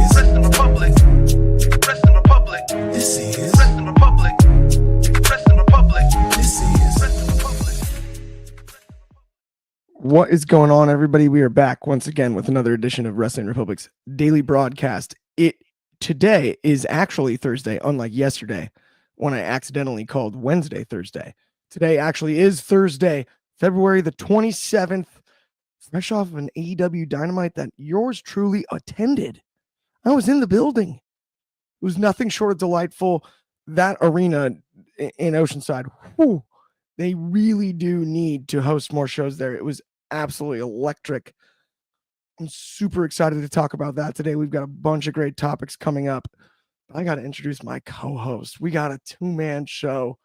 is Wrestling Republic. Wrestling Republic. This is Wrestling Republic. Wrestling Republic. This is Wrestling Republic. What is going on, everybody? We are back once again with another edition of Wrestling Republic's daily broadcast. Today is actually Thursday, unlike yesterday when I accidentally called Wednesday Thursday. Today actually is Thursday, February the 27th, fresh off of an AEW Dynamite that yours truly attended. I was in the building. It was nothing short of delightful. That arena in Oceanside, whew, they really do need to host more shows there. It was absolutely electric. I'm super excited to talk about that today. We've got a bunch of great topics coming up. I got to introduce my co-host. We got a two-man show,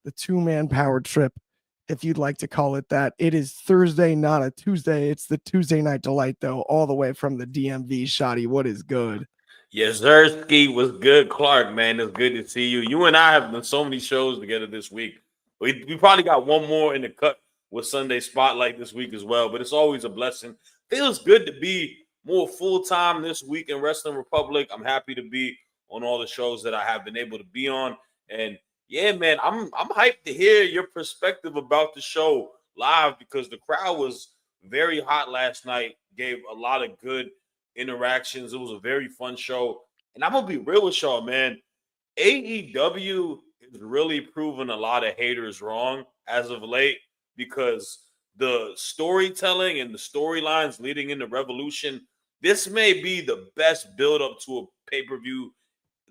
the two-man power trip, if you'd like to call it that. It is Thursday, not a Tuesday. It's the Tuesday Night Delight, though, all the way from the DMV. Shotty, what is good? Yes, sir. Ski was good. Clark, man, it's good to see you. You and I have done so many shows together this week. We probably got one more in the cut with Sunday Spotlight this week as well, but it's always a blessing. Feels good to be more full-time this week in Wrestling Republic. I'm happy to be on all the shows that I have been able to be on. And yeah, man, I'm hyped to hear your perspective about the show live because the crowd was very hot last night, gave a lot of good interactions. It was a very fun show. And I'm going to be real with y'all, man. AEW is really proving a lot of haters wrong as of late because the storytelling and the storylines leading into Revolution, this may be the best build-up to a pay-per-view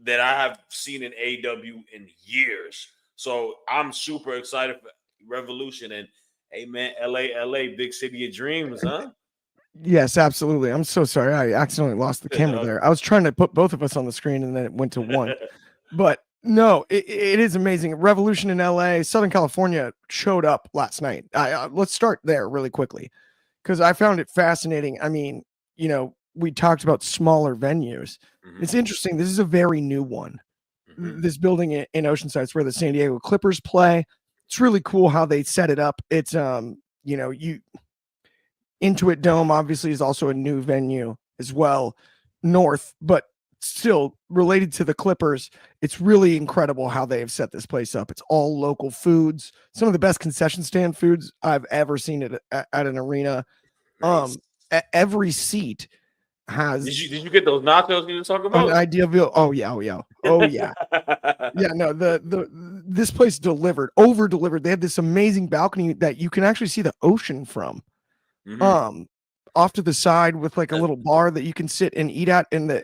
that I have seen in AEW in years. So I'm super excited for Revolution. And hey, man, LA, big city of dreams, huh? Yes, absolutely. I'm so sorry. I accidentally lost the camera there. I was trying to put both of us on the screen and then it went to one. But no, it is amazing. Revolution in LA, Southern California showed up last night. Let's start there really quickly because I found it fascinating. I mean, we talked about smaller venues. Mm-hmm. It's interesting. This is a very new one. Mm-hmm. This building in Oceanside is where the San Diego Clippers play. It's really cool how they set it up. It's, Intuit Dome obviously is also a new venue as well, north, but still related to the Clippers. It's really incredible how they have set this place up. It's all local foods, some of the best concession stand foods I've ever seen at an arena. Nice. Every seat has. Did you get those nachos you were talking about? An idea of oh yeah. Yeah, no, this place over delivered. They had this amazing balcony that you can actually see the ocean from. Mm-hmm. Off to the side with like a little bar that you can sit and eat at, and the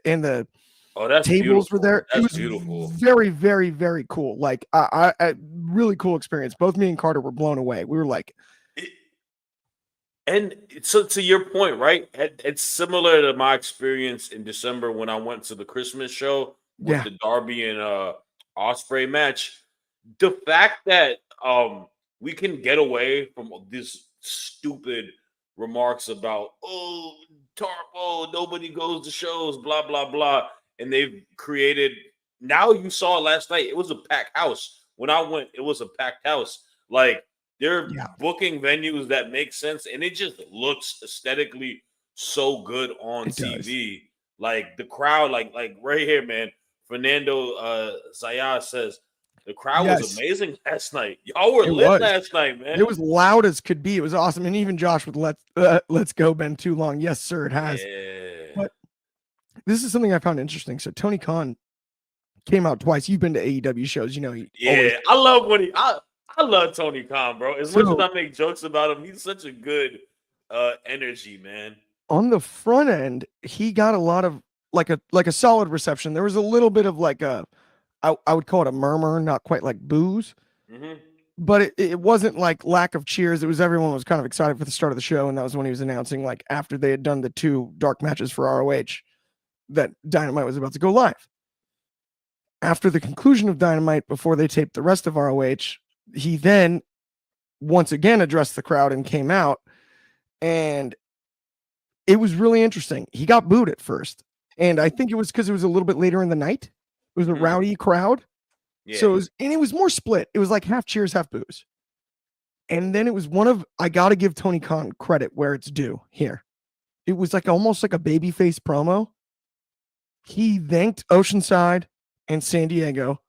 that's tables beautiful. were there. That's it was beautiful. Very, very, very cool. Like I really cool experience. Both me and Carter were blown away. We were like, and so to your point, right? It's similar to my experience in December when I went to the Christmas show with the Darby and Ospreay match. The fact that we can get away from this stupid remarks about Tarpo, nobody goes to shows, blah blah blah, and they've created. Now you saw last night, it was a packed house. When I went, it was a packed house. Like they're booking venues that make sense, and it just looks aesthetically so good on TV. Does. Like the crowd, like right here, man. Fernando Zayas says. The crowd was amazing last night. Y'all were lit last night, man. It was loud as could be. It was awesome. And even Josh with Let's Go been too long. Yes, sir, it has. Yeah. But this is something I found interesting. So Tony Khan came out twice. You've been to AEW shows, I love when I love Tony Khan, bro. As much as I make jokes about him, he's such a good energy, man. On the front end, he got a lot of like a solid reception. There was a little bit of like I would call it a murmur, not quite like boos, but it wasn't like lack of cheers. It was everyone was kind of excited for the start of the show, and that was when he was announcing, like, after they had done the 2 dark matches for ROH, that Dynamite was about to go live. After the conclusion of Dynamite, before they taped the rest of ROH, he then once again addressed the crowd and came out, and it was really interesting. He got booed at first, and I think it was because it was a little bit later in the night. It was a rowdy crowd. Yeah. So it was more split. It was like half cheers, half boos. And then it was I got to give Tony Khan credit where it's due here. It was like almost like a babyface promo he thanked Oceanside and San Diego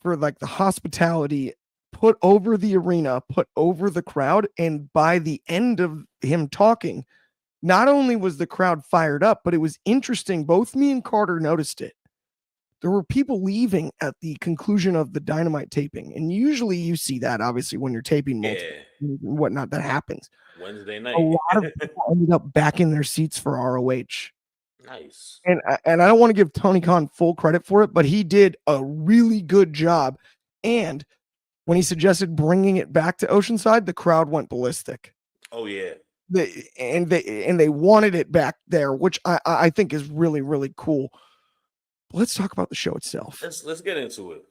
for like the hospitality put over the arena, put over the crowd. And by the end of him talking, not only was the crowd fired up, but it was interesting. Both me and Carter noticed it. There were people leaving at the conclusion of the Dynamite taping. And usually you see that, obviously, when you're taping multiple and whatnot, that happens. Wednesday A night. lot of people ended up back in their seats for ROH. Nice. And I don't want to give Tony Khan full credit for it, but he did a really good job. And when he suggested bringing it back to Oceanside, the crowd went ballistic. Oh yeah. They wanted it back there, which I think is really, really cool. Let's talk about the show itself. Let's get into it.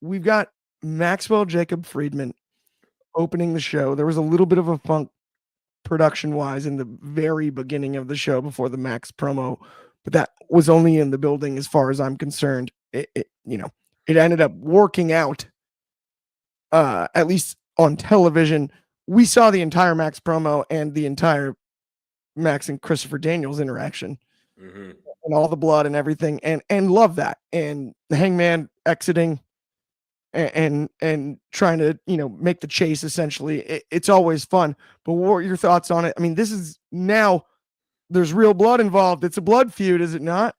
We've got Maxwell Jacob Friedman opening the show. There was a little bit of a funk production-wise in the very beginning of the show before the Max promo, but that was only in the building as far as I'm concerned. It ended up working out, at least on television. We saw the entire Max promo and the entire Max and Christopher Daniels interaction. Mm-hmm. And all the blood and everything, and love that. And the Hangman exiting and trying to make the chase. Essentially, it's always fun. But what are your thoughts on it? I mean, this is now there's real blood involved. It's a blood feud, is it not?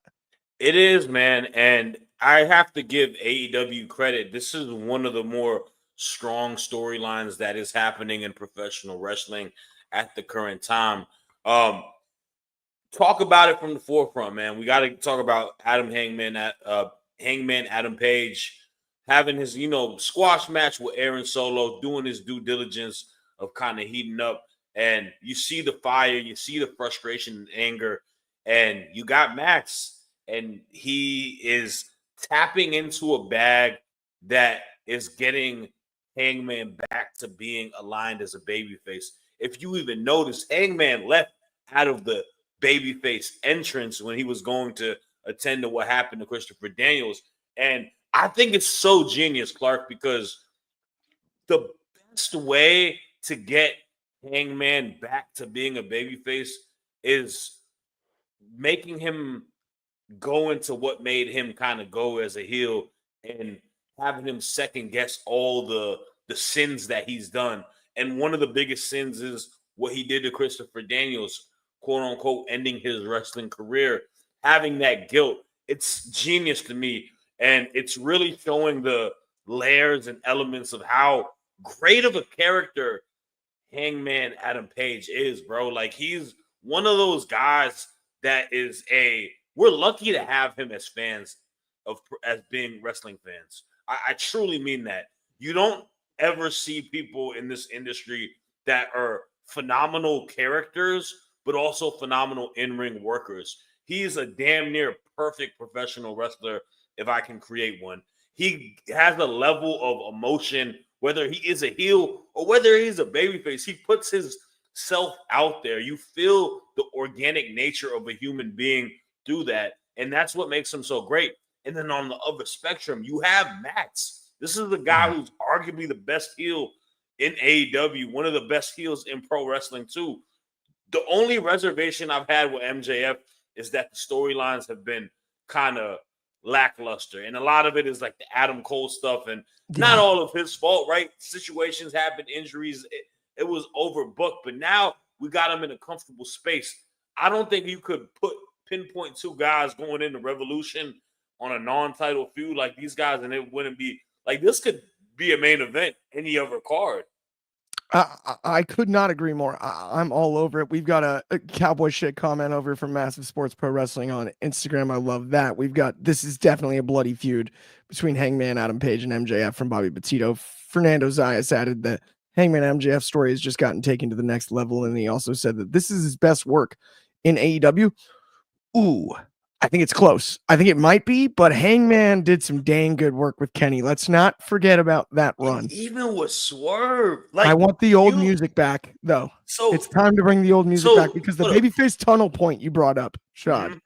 It is, man. And I have to give AEW credit. This is one of the more strong storylines that is happening in professional wrestling at the current time. Talk about it from the forefront, man. We got to talk about Hangman Adam Page having his, squash match with Aaron Solo, doing his due diligence of kind of heating up. And you see the fire, you see the frustration and anger, and you got Max, and he is tapping into a bag that is getting Hangman back to being aligned as a babyface. If you even notice, Hangman left out of the babyface entrance when he was going to attend to what happened to Christopher Daniels. And I think it's so genius, Clark, because the best way to get Hangman back to being a babyface is making him go into what made him kind of go as a heel and having him second guess all the sins that he's done. And one of the biggest sins is what he did to Christopher Daniels, quote unquote, ending his wrestling career, having that guilt. It's genius to me. And it's really showing the layers and elements of how great of a character Hangman Adam Page is, bro. Like, he's one of those guys that is we're lucky to have him as fans as being wrestling fans. I truly mean that. You don't ever see people in this industry that are phenomenal characters, but also phenomenal in-ring workers. He's a damn near perfect professional wrestler if I can create one. He has a level of emotion, whether he is a heel or whether he's a babyface. He puts his self out there. You feel the organic nature of a human being through that, and that's what makes him so great. And then on the other spectrum, you have Max. This is the guy who's arguably the best heel in AEW, one of the best heels in pro wrestling too. The only reservation I've had with MJF is that the storylines have been kind of lackluster. And a lot of it is like the Adam Cole stuff, and not all of his fault, right? Situations happen, injuries. It was overbooked, but now we got him in a comfortable space. I don't think you could pinpoint two guys going into Revolution on a non-title feud like these guys, and it wouldn't be like this could be a main event any other card. I could not agree more. I'm all over it. We've got a cowboy shit comment over from Massive Sports Pro Wrestling on Instagram. I love that. This is definitely a bloody feud between Hangman Adam Page and MJF from Bobby Petito. Fernando Zayas added that Hangman MJF story has just gotten taken to the next level, and he also said that this is his best work in AEW. Ooh, I think it's close. I think it might be, but Hangman did some dang good work with Kenny. Let's not forget about that run. And even with Swerve. I want the old music back, though. So it's time to bring the old music back, because the babyface tunnel point you brought up, Shad,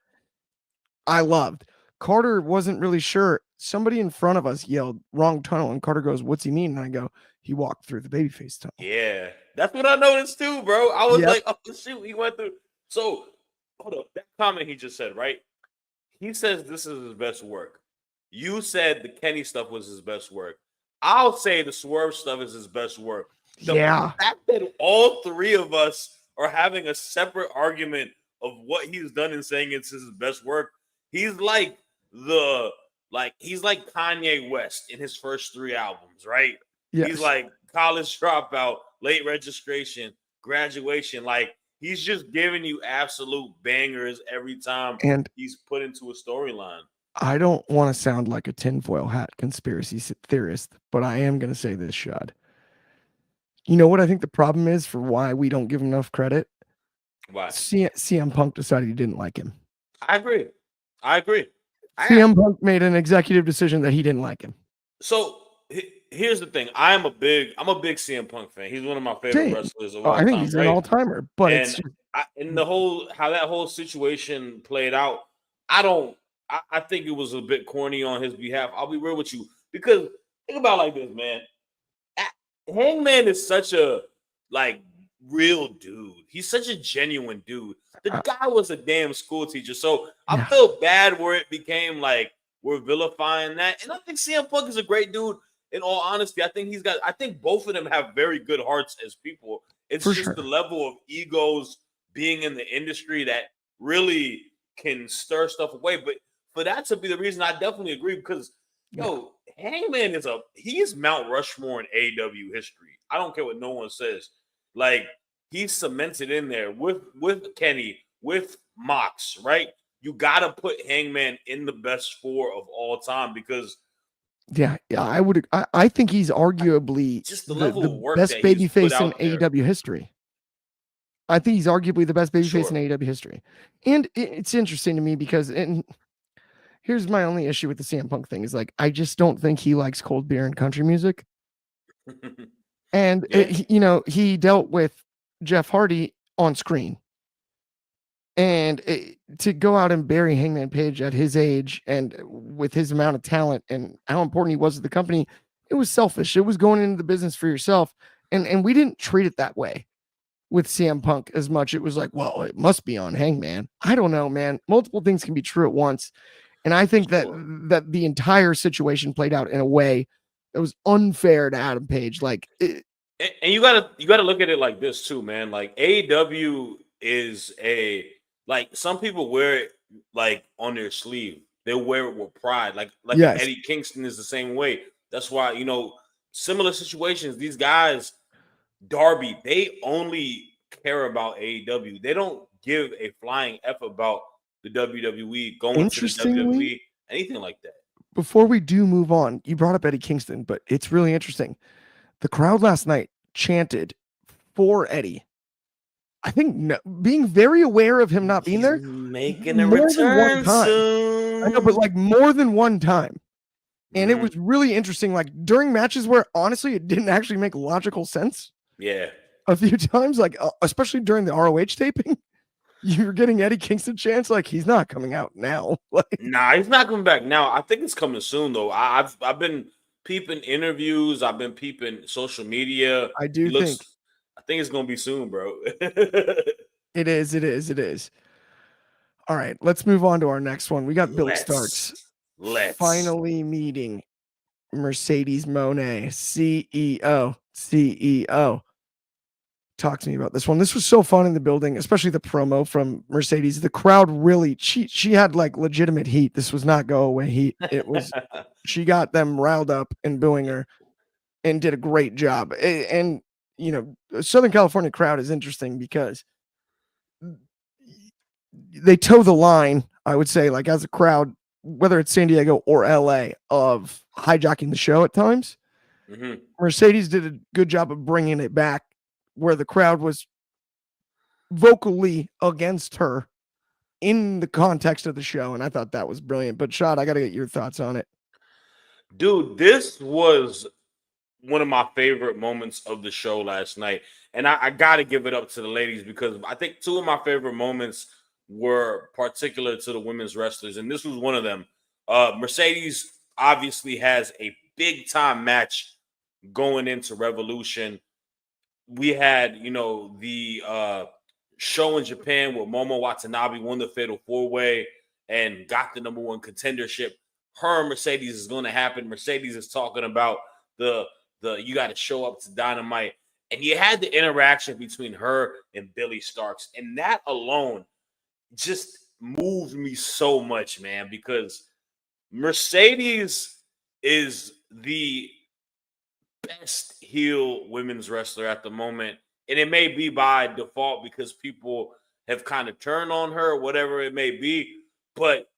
I loved. Carter wasn't really sure. Somebody in front of us yelled wrong tunnel, and Carter goes, "What's he mean?" And I go, "He walked through the babyface tunnel." Yeah, that's what I noticed too, bro. I was like, "Oh shoot, he went through." So hold up, that comment he just said, right? he says this is his best work. You said the Kenny stuff was his best work. I'll say the Swerve stuff is his best work. The Yeah. fact that all three of us are having a separate argument of what he's done and saying it's his best work, he's like Kanye West in his first 3 albums, right? Yes. He's like College Dropout, Late Registration, Graduation. Like, he's just giving you absolute bangers every time And he's put into a storyline. I don't want to sound like a tinfoil hat conspiracy theorist, but I am going to say this, Shad. You know what I think the problem is for why we don't give him enough credit? Why? CM Punk decided he didn't like him. I agree. CM Punk made an executive decision that he didn't like him. So here's the thing. I'm a big CM Punk fan. He's one of my favorite wrestlers of all time. I think he's an all-timer, but it's just, how that whole situation played out, I think it was a bit corny on his behalf. I'll be real with you, because think about it like this, man. Hangman is such a real dude. He's such a genuine dude. The guy was a damn school teacher. So I feel bad where it became like we're vilifying that. And I think CM Punk is a great dude. In all honesty, I think both of them have very good hearts as people. It's just the level of egos being in the industry that really can stir stuff away. But for that to be the reason, I definitely agree, because Hangman is Mount Rushmore in AEW history. I don't care what no one says. Like, he's cemented in there with Kenny, with Mox, right? You gotta put Hangman in the best 4 of all time, because I think he's arguably just the level of work best that he's babyface put in out there. AEW history. I think he's arguably the best babyface in AEW history. And it's interesting to me because, and here's my only issue with the CM Punk thing, is like, I just don't think he likes cold beer and country music. And he dealt with Jeff Hardy on screen, and to go out and bury Hangman Page at his age and with his amount of talent and how important he was to the company, it was selfish. It was going into the business for yourself, and we didn't treat it that way with CM Punk as much. It was like, well, it must be on Hangman. I don't know, man. Multiple things can be true at once, and I think that the entire situation played out in a way that was unfair to Adam Page. Like, and you gotta look at it like this too, man. Like, AEW is some people wear it like on their sleeve. They wear it with pride. Like Eddie Kingston is the same way. That's why, similar situations, these guys, Darby, they only care about AEW. They don't give a flying F about the WWE, going to the WWE, anything like that. Before we do move on, you brought up Eddie Kingston, but it's really interesting. The crowd last night chanted for Eddie. I think being very aware of him not being there, making a return soon. I know, but like more than one time. And it was really interesting, like during matches where honestly it didn't actually make logical sense. Yeah. A few times, like especially during the ROH taping, you're getting Eddie Kingston chants like he's not coming out now. Nah, he's not coming back now. I think it's coming soon though. I've been peeping interviews. I've been peeping social media. I think it's gonna be soon, bro. It is. All right, let's move on to our next one. We got Billy Starks finally meeting Mercedes Moné, CEO. Talk to me about this one. This was so fun in the building, especially the promo from Mercedes. The crowd really, she had like legitimate heat. This was not go away heat. It was, she got them riled up and booing her and did a great job. And, the Southern California crowd is interesting because they toe the line, I would say, like as a crowd, whether it's San Diego or LA, of hijacking the show at times. Mercedes did a good job of bringing it back where the crowd was vocally against her in the context of the show. And I thought that was brilliant. But Shad, I got to get your thoughts on it. Dude, this was one of my favorite moments of the show last night. And I got to give it up to the ladies, because I think 2 of my favorite moments were particular to the women's wrestlers. And this was one of them. Mercedes obviously has a big time match going into Revolution. We had, the show in Japan where Momo Watanabe won the Fatal 4-Way. and got the number one contendership. Her and Mercedes is going to happen. Mercedes is talking about the you got to show up to Dynamite. And you had the interaction between her and Billy Starks. And that alone just moved me so much, man, because Mercedes is the best heel women's wrestler at the moment. And it may be by default because people have kind of turned on her, whatever it may be. But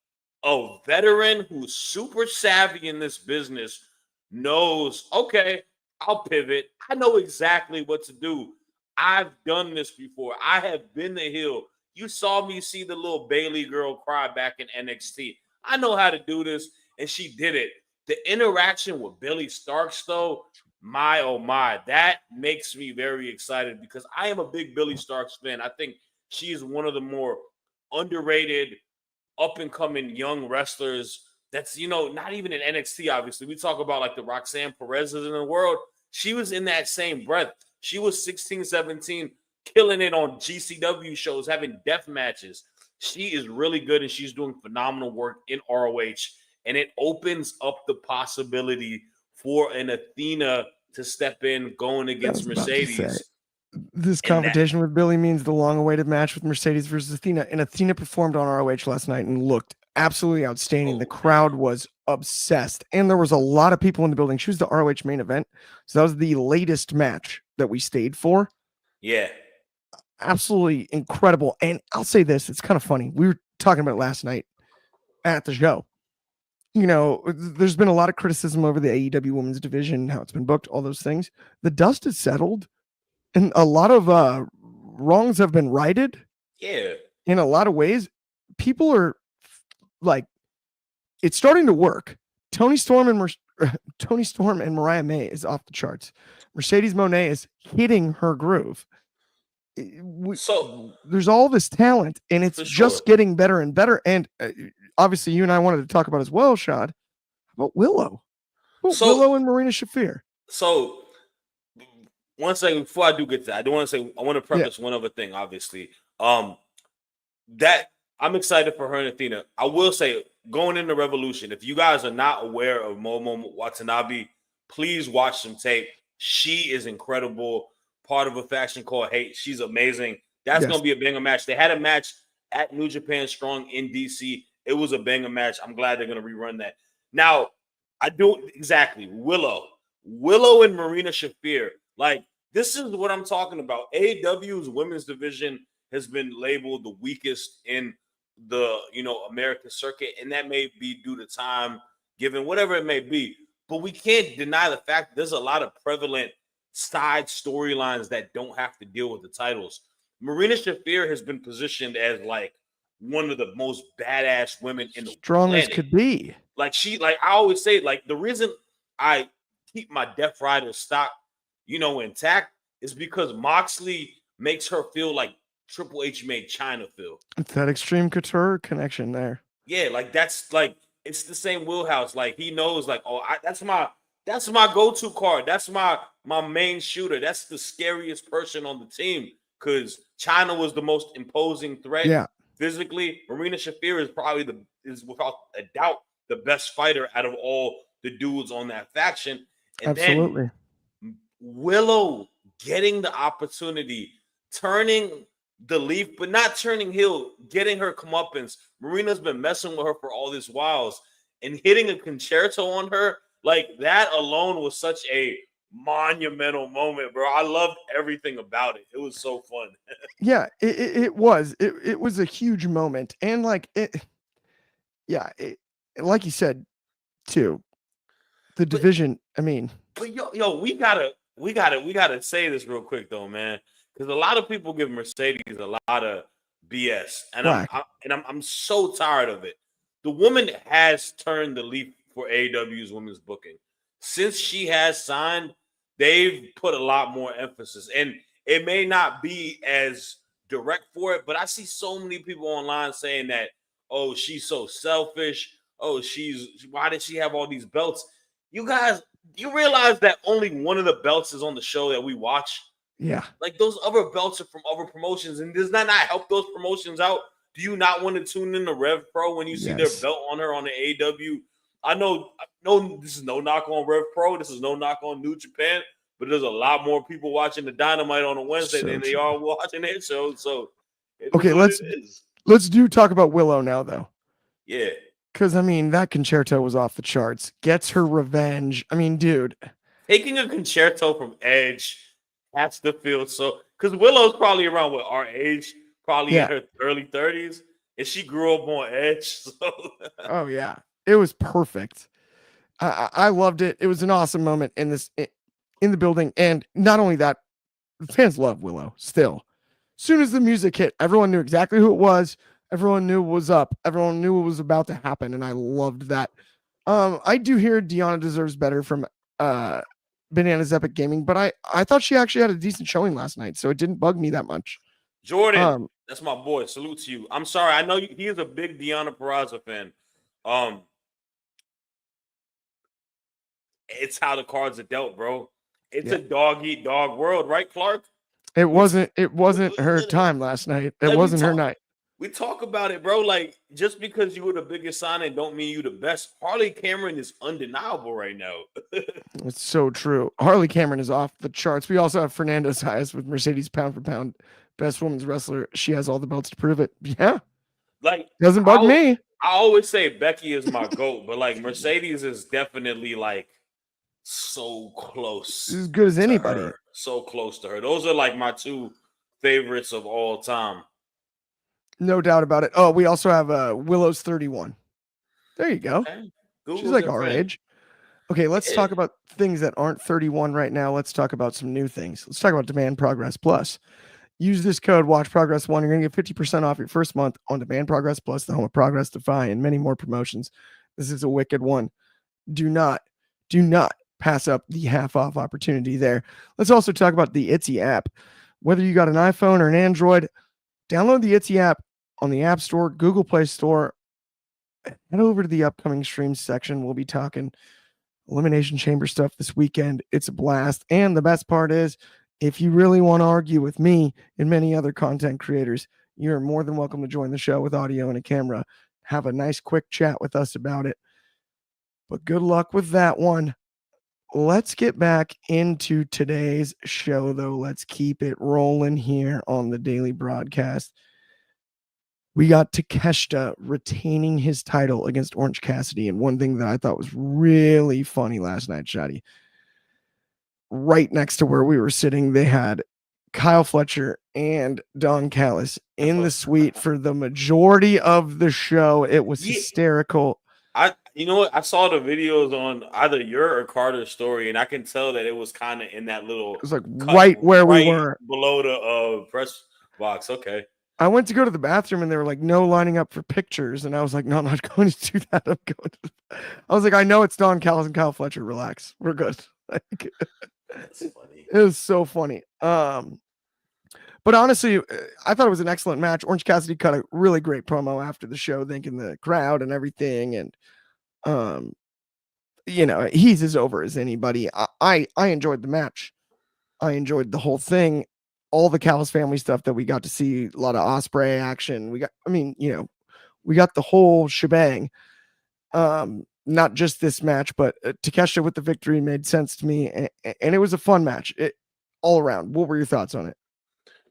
a veteran who's super savvy in this business knows, okay, I'll pivot. I know exactly what to do. I've done this before. I have been the heel. You saw me see the little Bailey girl cry back in NXT. I know how to do this, and she did it. The interaction with Billy Starks, though, my oh my, that makes me very excited because I am a big Billy Starks fan. I think she is one of the more underrated, up-and-coming young wrestlers that's, not even in NXT, obviously. We talk about like the Roxanne Perez's in the world. She was in that same breath. She was 16, 17, killing it on GCW shows, having death matches. She is really good, and she's doing phenomenal work in ROH, and it opens up the possibility for an Athena to step in going against Mercedes. This confrontation with Billy means the long-awaited match with Mercedes versus Athena, and Athena performed on ROH last night and looked absolutely outstanding. The crowd was obsessed, and there was a lot of people in the building. She was the ROH main event, so that was the latest match that we stayed for. Yeah. Absolutely incredible. And I'll say this, it's kind of funny. We were talking about it last night at the show. There's been a lot of criticism over the AEW women's division, how it's been booked, all those things. The dust has settled, and a lot of wrongs have been righted. Yeah. In a lot of ways, people are like, it's starting to work. Tony Storm and Mariah May is off the charts. Mercedes Moné is hitting her groove. So there's all this talent, and it's just getting better and better. And obviously, you and I wanted to talk about as well, Shad, about Willow. Willow and Marina Shafir. So, one second before I do get to that, I want to preface one other thing. Obviously, that I'm excited for her and Athena. I will say, going into Revolution, if you guys are not aware of Momo Watanabe, please watch some tape. She is incredible. Part of a faction called Hate. She's amazing. That's going to be a banger match. They had a match at New Japan Strong in DC. It was a banger match. I'm glad they're going to rerun that. Now, I do exactly. Willow and Marina Shafir. Like, this is what I'm talking about. AEW's women's division has been labeled the weakest in the, American circuit, and that may be due to time, given whatever it may be. But we can't deny the fact that there's a lot of prevalent side storylines that don't have to deal with the titles. Marina Shafir has been positioned as like one of the most badass women in the strong planet. As could be. Like I always say, like the reason I keep my Death Rider stock, intact is because Moxley makes her feel like Triple H made China feel. It's that Extreme Couture connection there. Yeah, like that's like it's the same wheelhouse. Like he knows, like, that's my go-to card. That's my main shooter. That's the scariest person on the team because China was the most imposing threat physically. Marina Shafir is probably is without a doubt the best fighter out of all the dudes on that faction. And absolutely. Then Willow getting the opportunity, turning the leaf, but not turning heel, getting her comeuppance. Marina's been messing with her for all these whiles and hitting a concerto on her. Like that alone was such a monumental moment, bro. I loved everything about it. It was so fun. Yeah, it was. It was a huge moment. And like like you said too, the division, I mean. But yo, we gotta say this real quick though, man. Because a lot of people give Mercedes a lot of BS. And I'm so tired of it. The woman has turned the leaf for AEW's women's booking. Since she has signed, they've put a lot more emphasis. And it may not be as direct for it, but I see so many people online saying that, oh, she's so selfish. Oh, why did she have all these belts? You guys, you realize that only one of the belts is on the show that we watch? Yeah. Like those other belts are from other promotions, and does that not help those promotions out? Do you not want to tune in to Rev Pro when you see their Yes. belt on her on the AEW? I know, no, this is no knock on Rev Pro. This is no knock on New Japan. But there's a lot more people watching the Dynamite on a Wednesday So than they true. are watching their show. So it Okay, is what it is. let's talk about Willow now, though. Yeah. Because, I mean, that concerto was off the charts. Gets her revenge. I mean, dude. Taking a concerto from Edge has to feel so. Because Willow's probably around what our age, probably in her early 30s, and she grew up on Edge. So Oh, yeah. It was perfect. I loved it. It was an awesome moment in the building. And not only that, the fans love Willow still. As soon as the music hit, everyone knew exactly who it was. Everyone knew what was up. Everyone knew what was about to happen. And I loved that. I do hear Deanna deserves better from Bananas Epic Gaming, but I thought she actually had a decent showing last night, so it didn't bug me that much. Jordan, that's my boy. Salute to you. I'm sorry. I know he is a big Deanna Peraza fan. It's how the cards are dealt, bro. It's a dog eat dog world, right, Clark? It wasn't her time last night. It wasn't her night. We talk about it, bro. Like, just because you were the biggest signing don't mean you the best. Harley Cameron is undeniable right now. It's so true. Harley Cameron is off the charts. We also have Fernando Saez with Mercedes pound for pound best women's wrestler. She has all the belts to prove it. Yeah. Like, doesn't bug me. I always say Becky is my GOAT, but like Mercedes is definitely like so close. As good as anybody. Her. So close to her. Those are like my two favorites of all time. No doubt about it. Oh, we also have Willow's 31. There you go. Okay. She's like our age. Okay, let's talk about things that aren't 31 right now. Let's talk about some new things. Let's talk about Demand Progress Plus. Use this code Watch Progress 1. You're going to get 50% off your first month on Demand Progress Plus, the home of Progress Defy, and many more promotions. This is a wicked one. Do not pass up the half off opportunity there. Let's also talk about the Etsy app. Whether you got an iPhone or an Android, download the Etsy app on the App Store, Google Play Store. Head over to the upcoming streams section. We'll be talking Elimination Chamber stuff this weekend. It's a blast. And the best part is, if you really want to argue with me and many other content creators, you're more than welcome to join the show with audio and a camera. Have a nice quick chat with us about it. But good luck with that one. Let's get back into today's show, though. Let's keep it rolling here on the daily broadcast. We got Takeshita retaining his title against Orange Cassidy. And one thing that I thought was really funny last night, Shadi, right next to where we were sitting, they had Kyle Fletcher and Don Callis in the suite for the majority of the show. It was hysterical. You know what? I saw the videos on either your or Carter's story, and I can tell that it was kind of in that little. It was like right where we were below the press box. Okay. I went to go to the bathroom and they were like, no lining up for pictures. And I was like, no, I'm not going to do that. I'm going to. I was like, I know it's Don Callis and Kyle Fletcher. Relax. We're good. That's funny. It was so funny. But honestly, I thought it was an excellent match. Orange Cassidy cut a really great promo after the show, thanking the crowd and everything. And, he's as over as anybody. I enjoyed the match. I enjoyed the whole thing. All the Callis family stuff that we got to see, a lot of Osprey action. We got the whole shebang. Not just this match, but Takeshita with the victory made sense to me. And it was a fun match all around. What were your thoughts on it?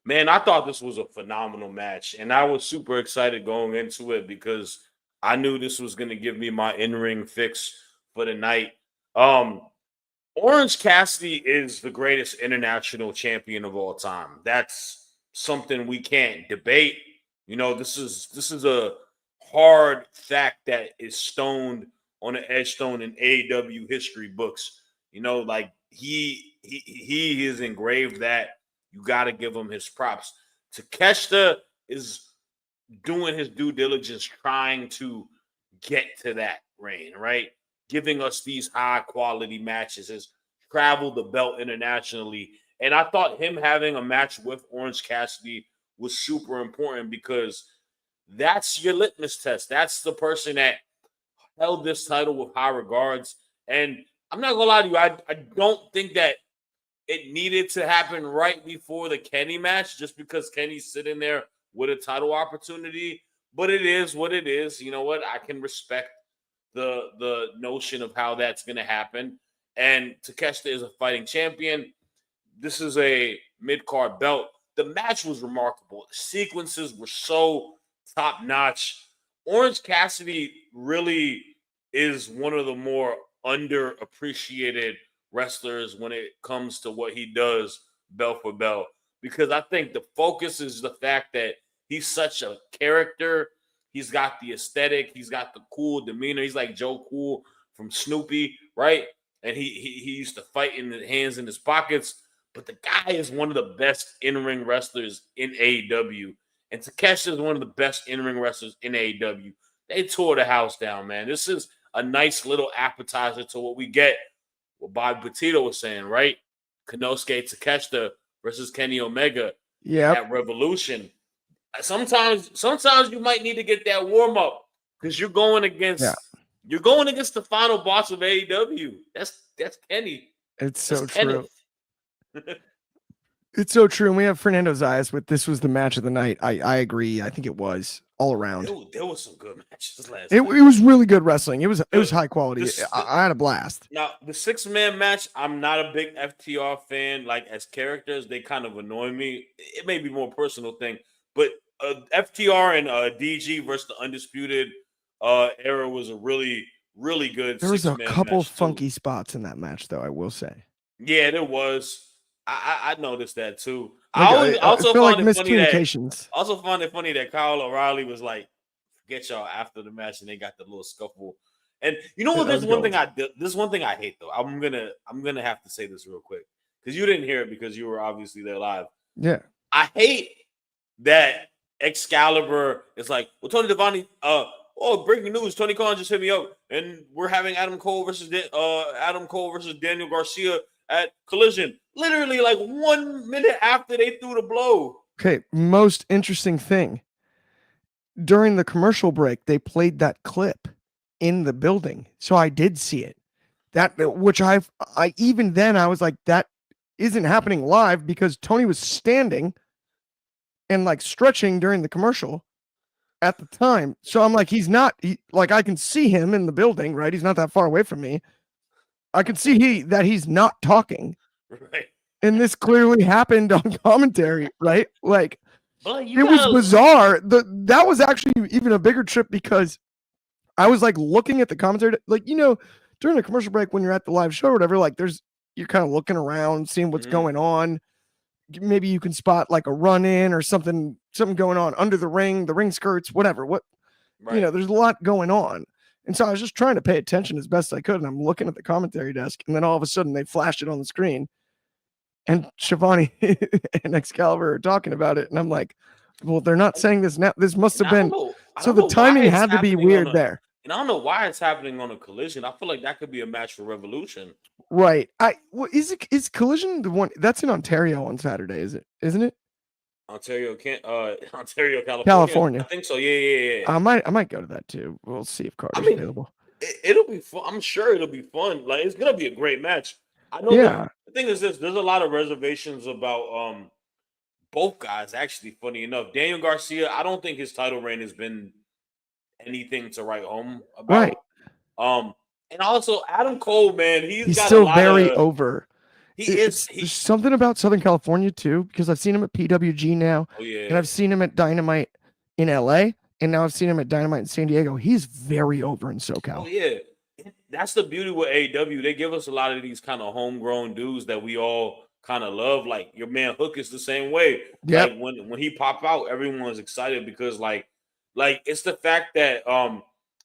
Man, I thought this was a phenomenal match. And I was super excited going into it because I knew this was going to give me my in-ring fix for the night. Orange Cassidy is the greatest international champion of all time. That's something we can't debate. This is a hard fact that is stoned on the edge stone in AEW history books. Like he is engraved that. You got to give him his props. Takeshita is doing his due diligence, trying to get to that reign, right? Giving us these high quality matches, has traveled the belt internationally. And I thought him having a match with Orange Cassidy was super important because that's your litmus test. That's the person that held this title with high regards. And I'm not going to lie to you, I don't think that it needed to happen right before the Kenny match just because Kenny's sitting there with a title opportunity. but it is what it is. You know what? I can respect the notion of how that's going to happen. And Takeshita is a fighting champion. This is a mid card belt. The match was remarkable. Sequences were so top notch. Orange Cassidy really is one of the more underappreciated wrestlers when it comes to what he does belt for belt. Because I think the focus is the fact that he's such a character. He's got the aesthetic. He's got the cool demeanor. He's like Joe Cool from Snoopy, right? And he used to fight in the hands in his pockets. But the guy is one of the best in-ring wrestlers in AEW. And Takeshi is one of the best in-ring wrestlers in AEW. They tore the house down, man. This is a nice little appetizer to what we get. What Bob Petito was saying, right? Konosuke Takeshita versus Kenny Omega at Revolution. Sometimes you might need to get that warm up because you're going against the final boss of AEW. That's Kenny. It's so true. It's so true. And we have Fernando Zayas with this was the match of the night. I agree. I think it was all around. There was some good matches last it night. It was really good wrestling. It was high quality. I had a blast. Now, the 6-man match, I'm not a big FTR fan. Like, as characters, they kind of annoy me. It may be more personal thing, but FTR and DG versus the Undisputed era was a really, really good. There was a couple funky spots in that match, though, I will say. Yeah, there was. I noticed that too. I also feel like miscommunications. Also find it funny that Kyle O'Reilly was like, "Forget y'all" after the match, and they got the little scuffle. And you know what? There's one thing I hate though. I'm gonna have to say this real quick because you didn't hear it because you were obviously there live. Yeah, I hate that Excalibur is like, well, Tony Schiavone. Breaking news! Tony Khan just hit me up, and we're having Adam Cole versus Daniel Garcia at Collision. Literally, like 1 minute after they threw the blow. Okay, most interesting thing. During the commercial break, they played that clip in the building, so I did see it. Which I even then I was like, that isn't happening live because Tony was standing and like stretching during the commercial at the time. So I'm like, I can see him in the building, right? He's not that far away from me. I can see that he's not talking. Right. And this clearly happened on commentary, right? Like, it was bizarre. That was actually even a bigger trip because I was like looking at the commentary, like, during a commercial break when you're at the live show or whatever, like you're kind of looking around, seeing what's going on. Maybe you can spot like a run in or something going on under the ring skirts, whatever. There's a lot going on. And so I was just trying to pay attention as best I could. And I'm looking at the commentary desk. And then all of a sudden they flashed it on the screen. And Schiavone and Excalibur are talking about it. And I'm like, well, they're not saying this now. This must have been. So the timing had to be weird there. And I don't know why it's happening on a Collision. I feel like that could be a match for Revolution. Right. Is Collision the one that's in Ontario on Saturday? Isn't it? Ontario, California. California. I think so. Yeah. I might go to that too. We'll see if Carter's available. It'll be fun. I'm sure it'll be fun. Like, it's gonna be a great match. I know. Yeah. The thing is this: there's a lot of reservations about both guys. Actually, funny enough, Daniel Garcia. I don't think his title reign has been anything to write home about. Right. And also Adam Cole, man, he's got still very over. There's something about Southern California too, because I've seen him at PWG now, and I've seen him at Dynamite in LA, and now I've seen him at Dynamite in San Diego. He's very over in SoCal. Oh yeah, that's the beauty with AEW. They give us a lot of these kind of homegrown dudes that we all kind of love. Like your man Hook is the same way. Yep. Like when he pop out, everyone's excited because like it's the fact that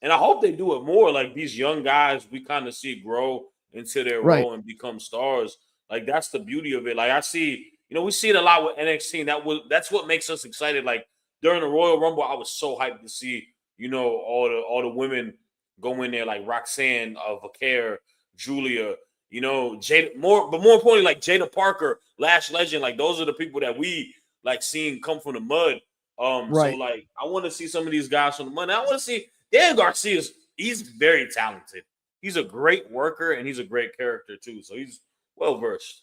and I hope they do it more. Like these young guys, we kind of see grow into their role and become stars. Like that's the beauty of it. Like I see, we see it a lot with NXT. That's what makes us excited. Like during the Royal Rumble, I was so hyped to see, all the women go in there, like Roxanne, Vaquer, Julia, Jada, but more importantly, like Jada Parker, Lash Legend. Like those are the people that we like seeing come from the mud. So like I want to see some of these guys from the mud. And I want to see Dan Garcia. He's very talented. He's a great worker and he's a great character too. So he's well versed.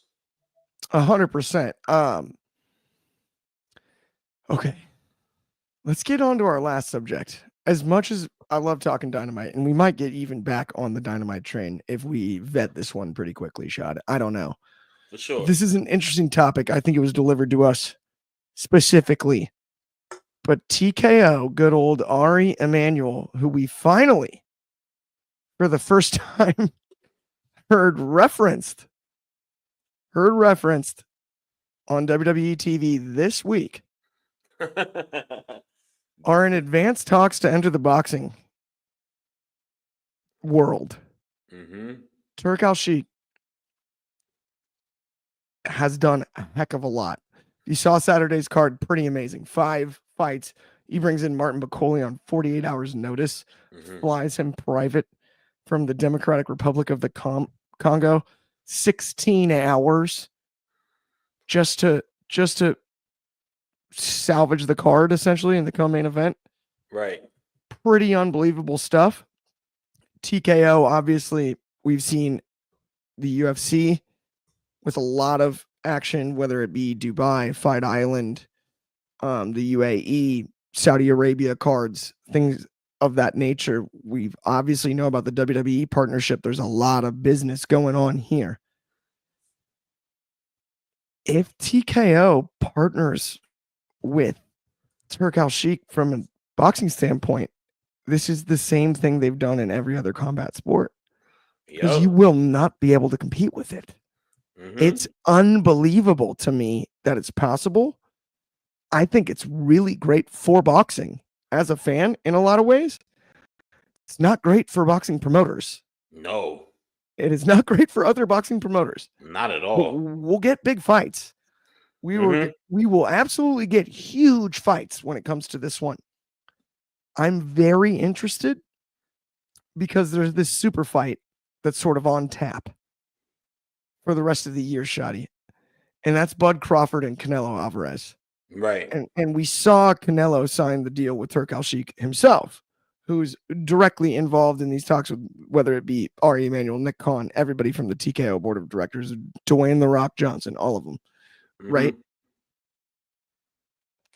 100%. Okay. Let's get on to our last subject. As much as I love talking Dynamite, and we might get even back on the Dynamite train if we vet this one pretty quickly, Shad. I don't know. For sure. This is an interesting topic. I think it was delivered to us specifically. But TKO, good old Ari Emanuel, who we finally, for the first time, heard referenced on WWE TV this week, are in advanced talks to enter the boxing world. Turk Al-Sheikh has done a heck of a lot. You saw Saturday's card, pretty amazing. 5 fights. He brings in Martin Bacoli on 48 hours notice, flies him private from the Democratic Republic of the Congo, 16 hours just to salvage the card, essentially, in the co-main event. Right. Pretty unbelievable stuff. TKO, obviously, we've seen the UFC with a lot of action, whether it be Dubai, Fight Island, the UAE, Saudi Arabia cards, things of that nature. We obviously know about the WWE partnership. There's a lot of business going on here. If TKO partners with Turk Al-Sheikh from a boxing standpoint, this is the same thing they've done in every other combat sport. Because you will not be able to compete with it. It's unbelievable to me that it's possible. I think it's really great for boxing as a fan in a lot of ways. It's not great for boxing promoters. No. It is not great for other boxing promoters. Not at all. We'll get big fights. We will absolutely get huge fights when it comes to this one. I'm very interested because there's this super fight that's sort of on tap for the rest of the year, Shotty. And that's Bud Crawford and Canelo Alvarez. Right. And we saw Canelo sign the deal with Turk Al-Sheikh himself, who's directly involved in these talks, with whether it be Ari Emanuel, Nick Khan, everybody from the TKO board of directors, Dwayne "The Rock" Johnson, all of them, right?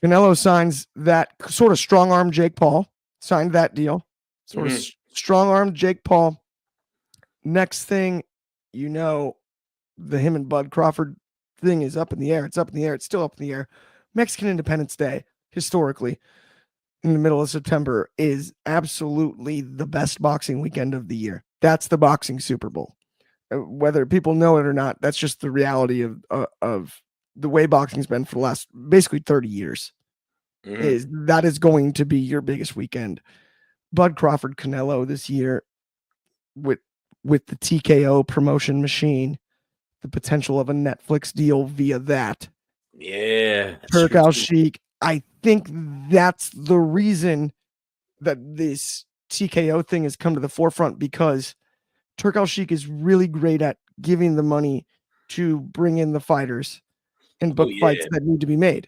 Canelo signs that sort of strong-arm Jake Paul, signed that deal, sort of strong-armed Jake Paul. Next thing you know, the him and Bud Crawford thing is up in the air. It's up in the air. It's still up in the air. Mexican Independence Day, historically, in the middle of September, is absolutely the best boxing weekend of the year. That's the boxing Super Bowl. Whether people know it or not, that's just the reality of the way boxing's been for the last basically 30 years. That is going to be your biggest weekend. Bud Crawford Canelo this year with the TKO promotion machine, the potential of a Netflix deal via that. Yeah. Turk Al-Sheikh. I think that's the reason that this TKO thing has come to the forefront, because Turk Al-Sheikh is really great at giving the money to bring in the fighters and book fights that need to be made.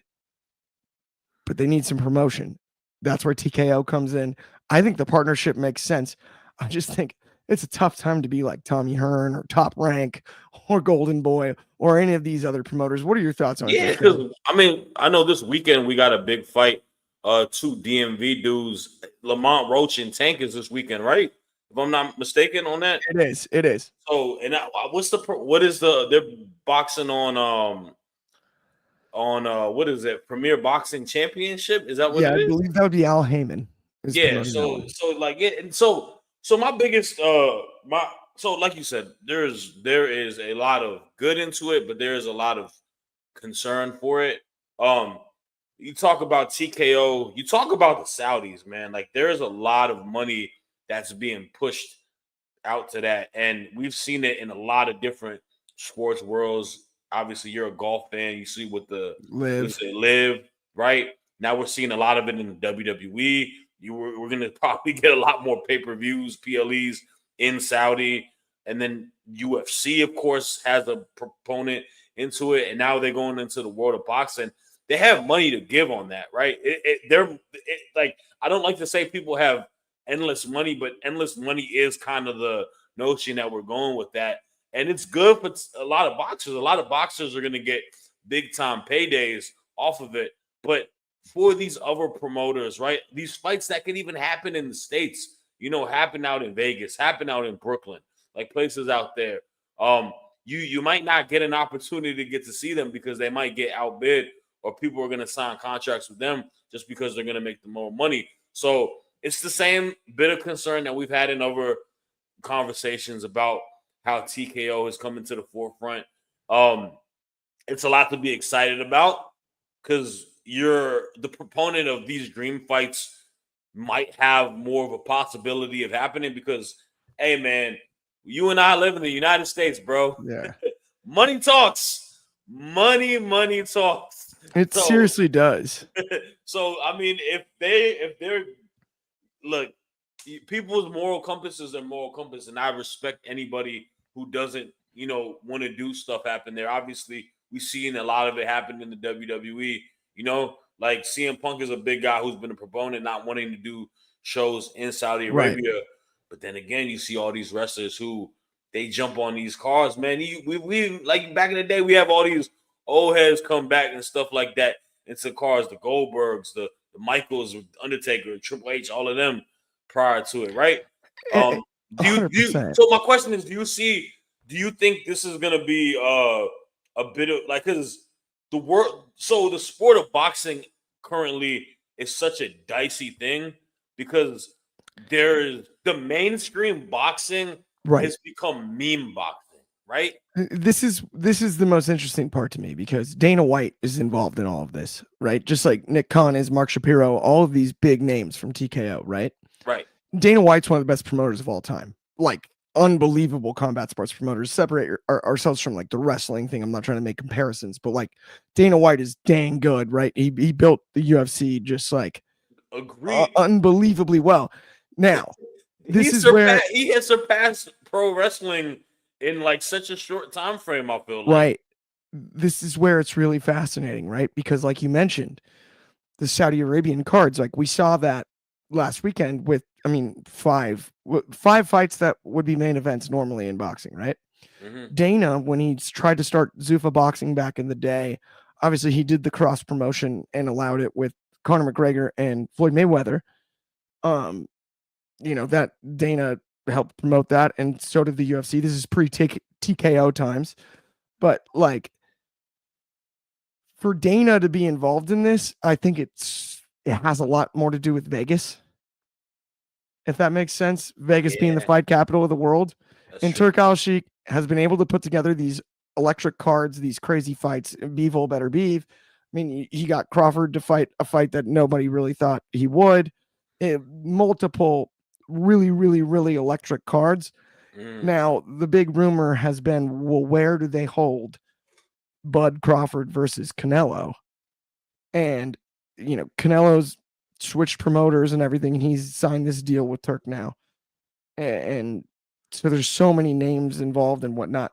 But they need some promotion. That's where TKO comes in. I think the partnership makes sense. I just think it's a tough time to be like Tommy Hearn or Top Rank or Golden Boy or any of these other promoters. What are your thoughts on it? Yeah, because I know this weekend we got a big fight. 2 DMV dudes, Lamont Roach and Tank, is this weekend, right? If I'm not mistaken on that. It is. So, and they're boxing on what is it? Premier Boxing Championship? Is that what it is? I believe that would be Al Heyman. Yeah, so my biggest like you said, there is a lot of good into it, but there is a lot of concern for it. You talk about TKO, you talk about the Saudis, man. Like, there is a lot of money that's being pushed out to that, and we've seen it in a lot of different sports worlds. Obviously, you're a golf fan. You see what the live, right? Now we're seeing a lot of it in the WWE. We're going to probably get a lot more pay-per-views, PLEs in Saudi. And then UFC, of course, has a proponent into it. And now they're going into the world of boxing. They have money to give on that, right? I don't like to say people have endless money, but endless money is kind of the notion that we're going with that. And it's good for a lot of boxers. A lot of boxers are going to get big-time paydays off of it. But for these other promoters, right? These fights that could even happen in the States, happen out in Vegas, happen out in Brooklyn, like places out there. You might not get an opportunity to get to see them because they might get outbid, or people are going to sign contracts with them just because they're going to make the more money. So it's the same bit of concern that we've had in other conversations about how TKO has come into the forefront. It's a lot to be excited about because you're the proponent of these dream fights might have more of a possibility of happening because, hey, man, you and I live in the United States, bro. Yeah. Money talks. Money talks. It seriously does. So, I mean, if they're look, people's moral compass is their moral compass, and I respect anybody who doesn't, want to do stuff happen there. Obviously, we've seen a lot of it happen in the WWE. Like CM Punk is a big guy who's been a proponent, not wanting to do shows in Saudi Arabia. Right. But then again, you see all these wrestlers who they jump on these cars, man. We like back in the day, we have all these old heads come back and stuff like that into cars, the Goldbergs, the Michaels, Undertaker, Triple H, all of them prior to it, right? So my question is, do you think this is gonna be a bit of like, because the sport of boxing currently is such a dicey thing because there's the mainstream boxing has become meme boxing, right? This is the most interesting part to me because Dana White is involved in all of this, right? Just like Nick Khan is, Mark Shapiro, all of these big names from TKO, right? Right. Dana White's one of the best promoters of all time. Like, unbelievable combat sports promoters. Separate ourselves from like the wrestling thing. I'm not trying to make comparisons, but like Dana White is dang good, right? He built the UFC just like unbelievably well. Now, this is where he has surpassed pro wrestling in like such a short time frame, I feel like. Right. This is where it's really fascinating, right? Because like you mentioned, the Saudi Arabian cards, like we saw that last weekend with, five fights that would be main events normally in boxing, right? Mm-hmm. Dana, when he tried to start Zuffa boxing back in the day, obviously he did the cross promotion and allowed it with Conor McGregor and Floyd Mayweather. That Dana helped promote that, and so did the UFC. This is pre-TKO times. But like for Dana to be involved in this, I think it has a lot more to do with Vegas. If that makes sense. Vegas being the fight capital of the world. That's and true. Turk Al-Sheikh has been able to put together these electric cards, these crazy fights. Beevil better Beeve. He got Crawford to fight a fight that nobody really thought he would. Multiple really, really, really electric cards. Now, the big rumor has been, well, where do they hold Bud Crawford versus Canelo? And, Canelo's switched promoters and everything, and he's signed this deal with Turk now. And so there's so many names involved and whatnot.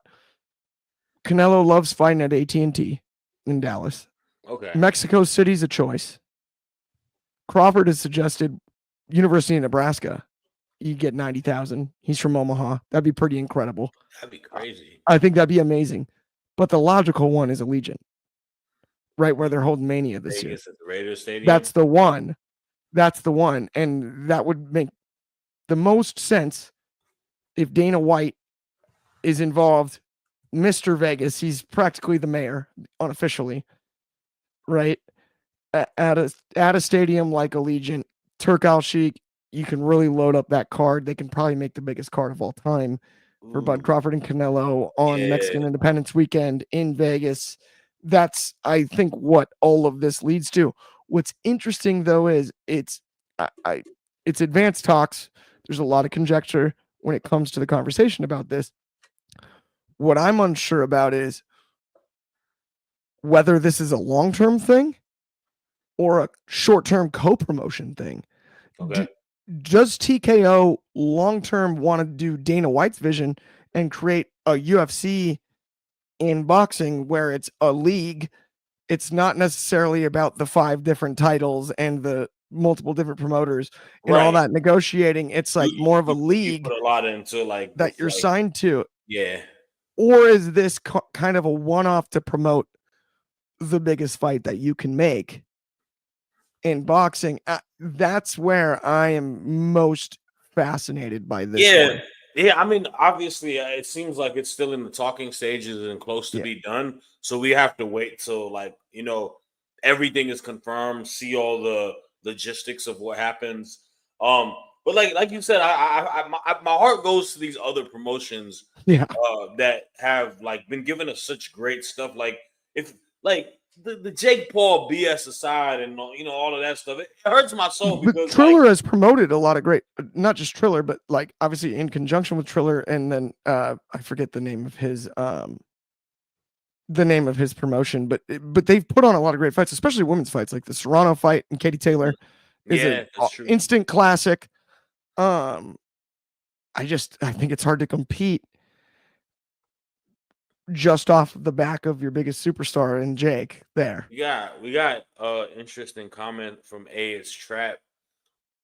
Canelo loves fighting at AT&T in Dallas. Okay. Mexico City's a choice. Crawford has suggested University of Nebraska. You get 90,000. He's from Omaha. That'd be pretty incredible. That'd be crazy. I think that'd be amazing. But the logical one is Allegiant, right where they're holding Mania this year. At the Raiders Stadium. That's the one. And that would make the most sense if Dana White is involved. Mr. Vegas, he's practically the mayor unofficially, right? At a stadium like Allegiant, Turk Al-Sheikh, you can really load up that card. They can probably make the biggest card of all time for Bud Crawford and Canelo on Mexican Independence Weekend in Vegas. That's, I think, what all of this leads to. What's interesting, though, is it's advanced talks. There's a lot of conjecture when it comes to the conversation about this. What I'm unsure about is whether this is a long-term thing or a short-term co-promotion thing. Okay. Does TKO long-term want to do Dana White's vision and create a UFC in boxing where it's a league? It's not necessarily about the 5 different titles and the multiple different promoters and all that negotiating. It's like more of a league. You put a lot into like that you're signed to. Yeah. Or is this kind of a one-off to promote the biggest fight that you can make? in boxing. That's where I am most fascinated by this Yeah, one. yeah. I mean, obviously, it seems like it's still in the talking stages and close to Yeah. be done. So we have to wait till everything is confirmed, see all the logistics of what happens. But like you said, my heart goes to these other promotions Yeah. that have like been giving us such great stuff. Like if like the Jake Paul BS aside, and all of that stuff, it hurts my soul But because Triller has promoted a lot of great, not just Triller, but like obviously in conjunction with Triller, and then I forget the name of his promotion, but they've put on a lot of great fights, especially women's fights, like the Serrano fight and Katie Taylor is yeah, an that's true. instant classic. I think it's hard to compete just off the back of your biggest superstar in Jake there. We got interesting comment from A. It's Trap.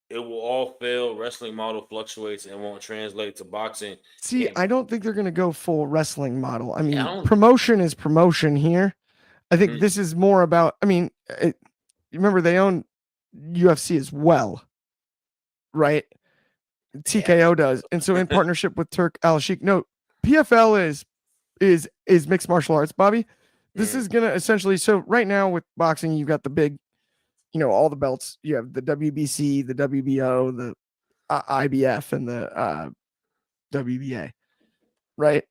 It will all fail. Wrestling model fluctuates and won't translate to boxing. See, Yeah, I don't think they're going to go full wrestling model. I I mean, don't. promotion is promotion here. I think Mhm. this is more about, remember they own UFC as well, right? TKO does. And so in partnership with Turk Al-Sheikh, no, PFL is mixed martial arts, Bobby. This is going to essentially, so right now with boxing, you've got the big, all the belts. You have the WBC, the WBO, the IBF, and the WBA, right?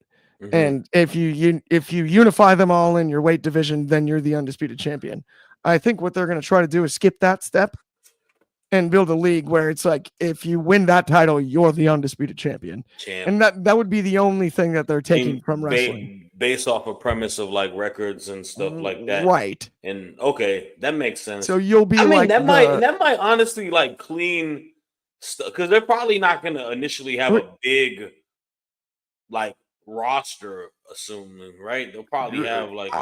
Mhm. And if you unify them all in your weight division, then you're the undisputed champion. I think what they're going to try to do is skip that step and build a league where it's like if you win that title, you're the undisputed champion. Champ. And that would be the only thing that they're taking from wrestling. Based off a premise of like records and stuff like that. Right. And okay, that makes sense. So you'll be that might honestly like clean stuff because they're probably not going to initially have a big like roster, assuming, right? They'll probably have like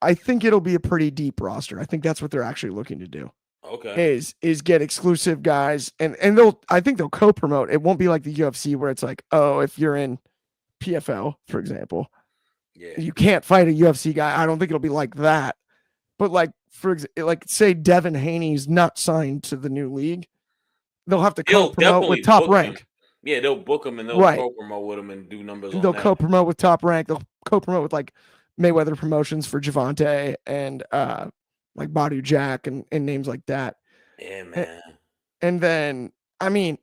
I think it'll be a pretty deep roster. I think that's what they're actually looking to do. Okay. Is get exclusive guys and I think they'll co-promote. It won't be like the UFC where it's like, oh, if you're in PFL, for example, you can't fight a UFC guy. I don't think it'll be like that. But like like say Devin Haney's not signed to the new league, they'll have to co-promote with Top Rank. Yeah, they'll book him and they'll co-promote with him and do numbers. They'll co-promote with Top Rank. They'll co-promote with like Mayweather Promotions for Javante and like Badu Jack and names like that. Yeah, man. And then, I mean,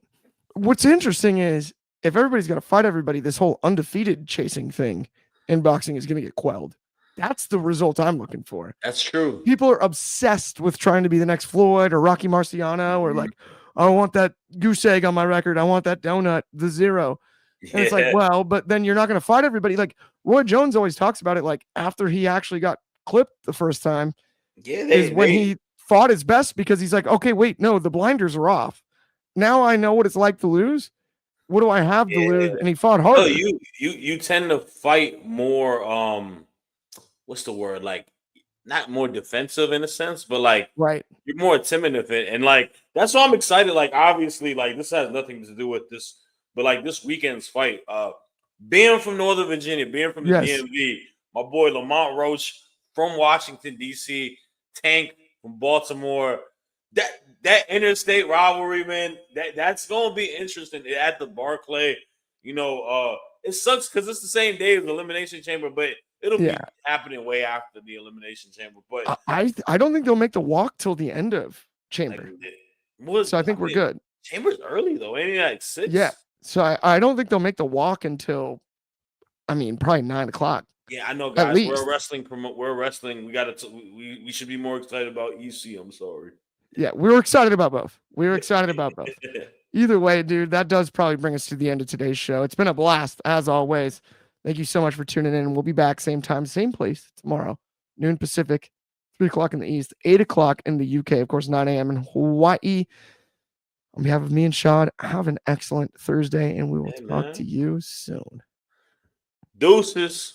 what's interesting is if everybody's going to fight everybody, this whole undefeated chasing thing in boxing is going to get quelled. That's the result I'm looking for. That's true. People are obsessed with trying to be the next Floyd or Rocky Marciano or like, I want that goose egg on my record. I want that donut, the zero. And it's like, well, but then you're not going to fight everybody. Like Roy Jones always talks about it. Like after he actually got clipped the first time, when he fought his best because he's like, okay, wait, no, the blinders are off. Now I know what it's like to lose. What do I have to lose? And he fought harder. No, you tend to fight more. What's the word? Like not more defensive in a sense, but like you're more timid of it, and like that's why I'm excited. Like obviously, like this has nothing to do with this, but like this weekend's fight, being from Northern Virginia, being from the DMV, my boy Lamont Roach from Washington D.C., Tank from Baltimore, that interstate rivalry, man, that's gonna be interesting at the Barclay. It sucks because it's the same day as the Elimination Chamber, but it'll be happening way after the Elimination Chamber. But I don't think they'll make the walk till the end of Chamber. So I think we're good. Chamber's early though, ain't it like 6? Yeah. So I don't think they'll make the walk until, probably 9 o'clock. Yeah, I know, guys. We're wrestling. We should be more excited about EC. I'm sorry. Yeah, we were excited about both. Either way, dude, that does probably bring us to the end of today's show. It's been a blast, as always. Thank you so much for tuning in. We'll be back same time, same place tomorrow, noon Pacific, 3 o'clock in the East, 8 o'clock in the UK, of course, 9 a.m. in Hawaii. On behalf of me and Shad, have an excellent Thursday, and we will talk to you soon. Deuces.